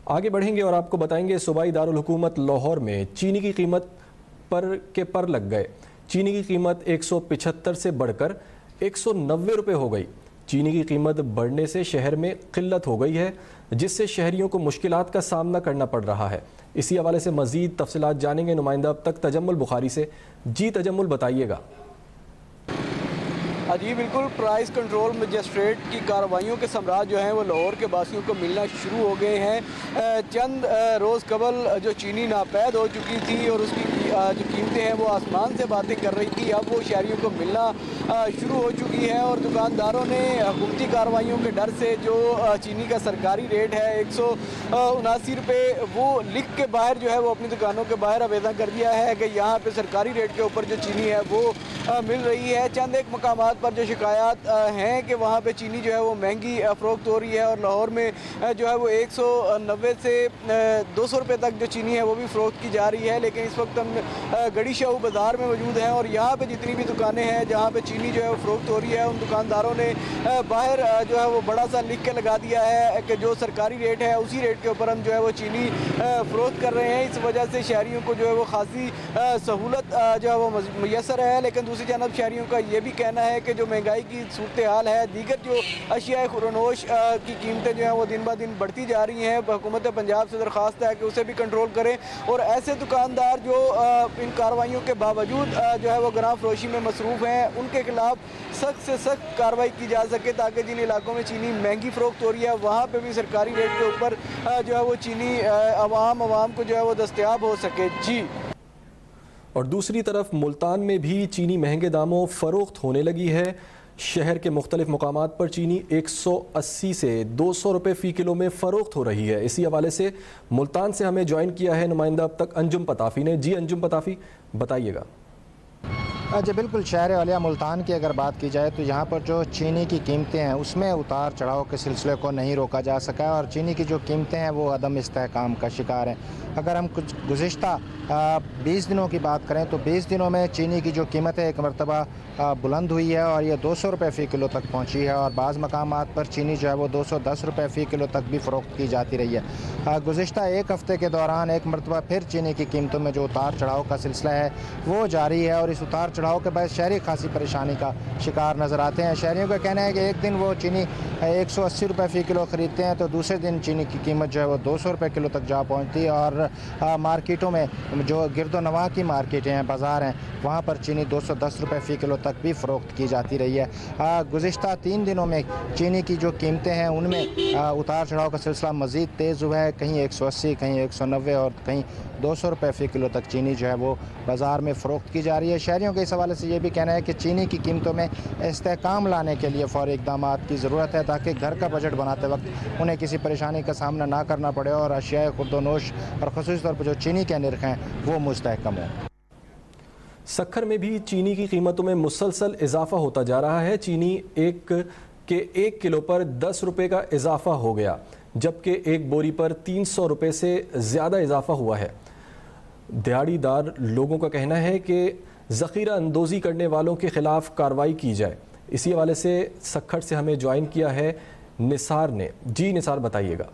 آگے بڑھیں گے اور آپ کو بتائیں گے صوبائی دارالحکومت لاہور میں چینی کی قیمت پر لگ گئے۔ چینی کی قیمت 175 سے بڑھ کر 190 روپے ہو گئی۔ چینی کی قیمت بڑھنے سے شہر میں قلت ہو گئی ہے، جس سے شہریوں کو مشکلات کا سامنا کرنا پڑ رہا ہے۔ اسی حوالے سے مزید تفصیلات جانیں گے نمائندہ اب تک تجمل بخاری سے۔ جی تجمل، بتائیے گا۔ جی بالکل، پرائز کنٹرول مجسٹریٹ کی کارروائیوں کے ثمرات جو ہیں وہ لاہور کے باسیوں کو ملنا شروع ہو گئے ہیں۔ چند روز قبل جو چینی ناپید ہو چکی تھی اور اس کی جو قیمتیں ہیں وہ آسمان سے باتیں کر رہی تھی، اب وہ شہریوں کو ملنا شروع ہو چکی ہے، اور دکانداروں نے حکومتی کارروائیوں کے ڈر سے جو چینی کا سرکاری ریٹ ہے 179 روپے وہ لکھ کے باہر جو ہے وہ اپنی دکانوں کے باہر آویزاں کر دیا ہے کہ یہاں پہ سرکاری ریٹ کے اوپر جو چینی ہے وہ مل رہی ہے۔ چند ایک مقامات پر جو شکایات ہیں کہ وہاں پہ چینی جو ہے وہ مہنگی فروخت ہو رہی ہے، اور لاہور میں جو ہے وہ 190 سے 200 روپے تک جو چینی ہے وہ بھی فروخت کی جا رہی ہے۔ لیکن اس وقت ہم گڑی شاہو بازار میں موجود ہیں، اور یہاں پہ جتنی بھی دکانیں ہیں جہاں پہ چینی جو ہے وہ فروخت ہو رہی ہے، ان دکانداروں نے باہر جو ہے وہ بڑا سا لکھ کے لگا دیا ہے کہ جو سرکاری ریٹ ہے اسی ریٹ کے اوپر ہم جو ہے وہ چینی فروخت کر رہے ہیں۔ اس وجہ سے شہریوں کو جو ہے وہ خاصی سہولت جو ہے وہ میسر ہے، لیکن دوسری جانب شہریوں کا یہ بھی کہنا ہے کہ جو مہنگائی کی صورتحال ہے، دیگر جو اشیاء خورنوش کی قیمتیں جو ہیں وہ دن بہ دن بڑھتی جا رہی ہیں۔ حکومت پنجاب سے درخواست ہے کہ اسے بھی کنٹرول کریں، اور ایسے دکاندار جو ان کارروائیوں کے باوجود جو ہے وہ گراں فروشی میں مصروف ہیں ان کے خلاف سخت سے سخت کارروائی کی جا سکے، تاکہ جن علاقوں میں چینی مہنگی فروخت ہو رہی ہے وہاں پہ بھی سرکاری ریٹ کے اوپر جو ہے وہ چینی عوام کو جو ہے وہ دستیاب ہو سکے۔ جی، اور دوسری طرف ملتان میں بھی چینی مہنگے داموں فروخت ہونے لگی ہے۔ شہر کے مختلف مقامات پر چینی 180 سے 200 روپے فی کلو میں فروخت ہو رہی ہے۔ اسی حوالے سے ملتان سے ہمیں جوائن کیا ہے نمائندہ اب تک انجم پتافی نے۔ جی انجم پتافی، بتائیے گا۔ جی بالکل، شہر اولیا ملتان کی اگر بات کی جائے تو یہاں پر جو چینی کی قیمتیں ہیں اس میں اتار چڑھاؤ کے سلسلے کو نہیں روکا جا سکا ہے، اور چینی کی جو قیمتیں ہیں وہ عدم استحکام کا شکار ہیں۔ اگر ہم کچھ گزشتہ 20 دنوں کی بات کریں تو 20 دنوں میں چینی کی جو قیمت ہے ایک مرتبہ بلند ہوئی ہے اور یہ 200 روپے فی کلو تک پہنچی ہے، اور بعض مقامات پر چینی جو ہے وہ 210 روپے فی کلو تک بھی فروخت کی جاتی رہی ہے۔ گزشتہ ایک ہفتے کے دوران ایک مرتبہ پھر چینی کی قیمتوں میں جو اتار چڑھاؤ کا سلسلہ ہے وہ جاری ہے، اور اس اتار چڑھاؤ کے باعث شہری خاصی پریشانی کا شکار نظر آتے ہیں۔ شہریوں کا کہنا ہے کہ ایک دن وہ چینی 180 روپے فی کلو خریدتے ہیں تو دوسرے دن چینی کی قیمت جو ہے وہ 200 روپے کلو تک جا پہنچتی ہے، اور مارکیٹوں میں جو گرد و نواح کی مارکیٹیں ہیں، بازار ہیں، وہاں پر چینی 210 روپے فی کلو تک بھی فروخت کی جاتی رہی ہے۔ گزشتہ 3 دنوں میں چینی کی جو قیمتیں ہیں ان میں اتار چڑھاؤ کا سلسلہ مزید تیز ہوا ہے، کہیں 180، کہیں 190 اور کہیں 200 روپے فی کلو تک چینی جو ہے وہ بازار میں فروخت کی جا رہی ہے۔ شہریوں کے اس حوالے سے یہ بھی کہنا ہے کہ چینی کی قیمتوں میں استحکام لانے کے لیے فوری اقدامات کی ضرورت ہے، تاکہ گھر کا بجٹ بناتے وقت انہیں کسی پریشانی کا سامنا نہ کرنا پڑے اور اشیاء خورد و نوش اور خصوصی طور پر جو چینی کے نرخ ہیں وہ مستحکم ہوں۔ سکھر میں بھی چینی کی قیمتوں میں مسلسل اضافہ ہوتا جا رہا ہے۔ چینی ایک کلو پر 10 روپے کا اضافہ ہو گیا، جبکہ ایک بوری پر 300 روپے سے زیادہ اضافہ ہوا ہے۔ دیہڑی دار لوگوں کا کہنا ہے کہ ذخیرہ اندوزی کرنے والوں کے خلاف کارروائی کی جائے۔ اسی حوالے سے سکھر سے ہمیں جوائن کیا ہے نثار نے۔ جی نثار، بتائیے گا۔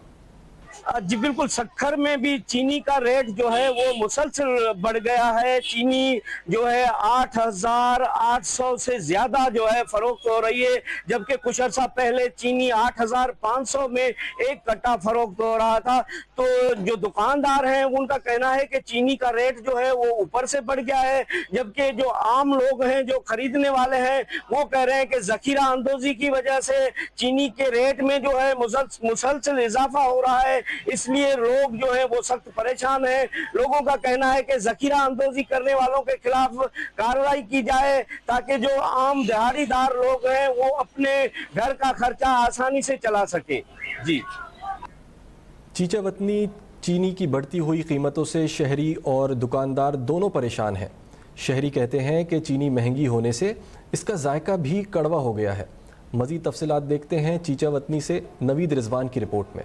جی بالکل، سکھر میں بھی چینی کا ریٹ جو ہے وہ مسلسل بڑھ گیا ہے۔ چینی جو ہے 8,800 سے زیادہ جو ہے فروخت ہو رہی ہے، جبکہ کچھ عرصہ پہلے چینی 8,500 میں ایک کٹا فروخت ہو رہا تھا۔ تو جو دکاندار ہیں ان کا کہنا ہے کہ چینی کا ریٹ جو ہے وہ اوپر سے بڑھ گیا ہے، جبکہ جو عام لوگ ہیں جو خریدنے والے ہیں وہ کہہ رہے ہیں کہ ذخیرہ اندوزی کی وجہ سے چینی کے ریٹ میں جو ہے مسلسل اضافہ ہو رہا ہے، اس لیے لوگ جو ہیں وہ سخت پریشان ہیں۔ لوگوں کا کہنا ہے کہ ذخیرہ اندوزی کرنے والوں کے خلاف کارروائی کی جائے، تاکہ جو عام دیہڑی دار لوگ ہیں وہ اپنے گھر کا خرچہ آسانی سے چلا سکیں۔ جی، چیچا وطنی چینی کی بڑھتی ہوئی قیمتوں سے شہری اور دکاندار دونوں پریشان ہیں۔ شہری کہتے ہیں کہ چینی مہنگی ہونے سے اس کا ذائقہ بھی کڑوا ہو گیا ہے۔ مزید تفصیلات دیکھتے ہیں چیچا وطنی سے نوید رضوان کی رپورٹ میں۔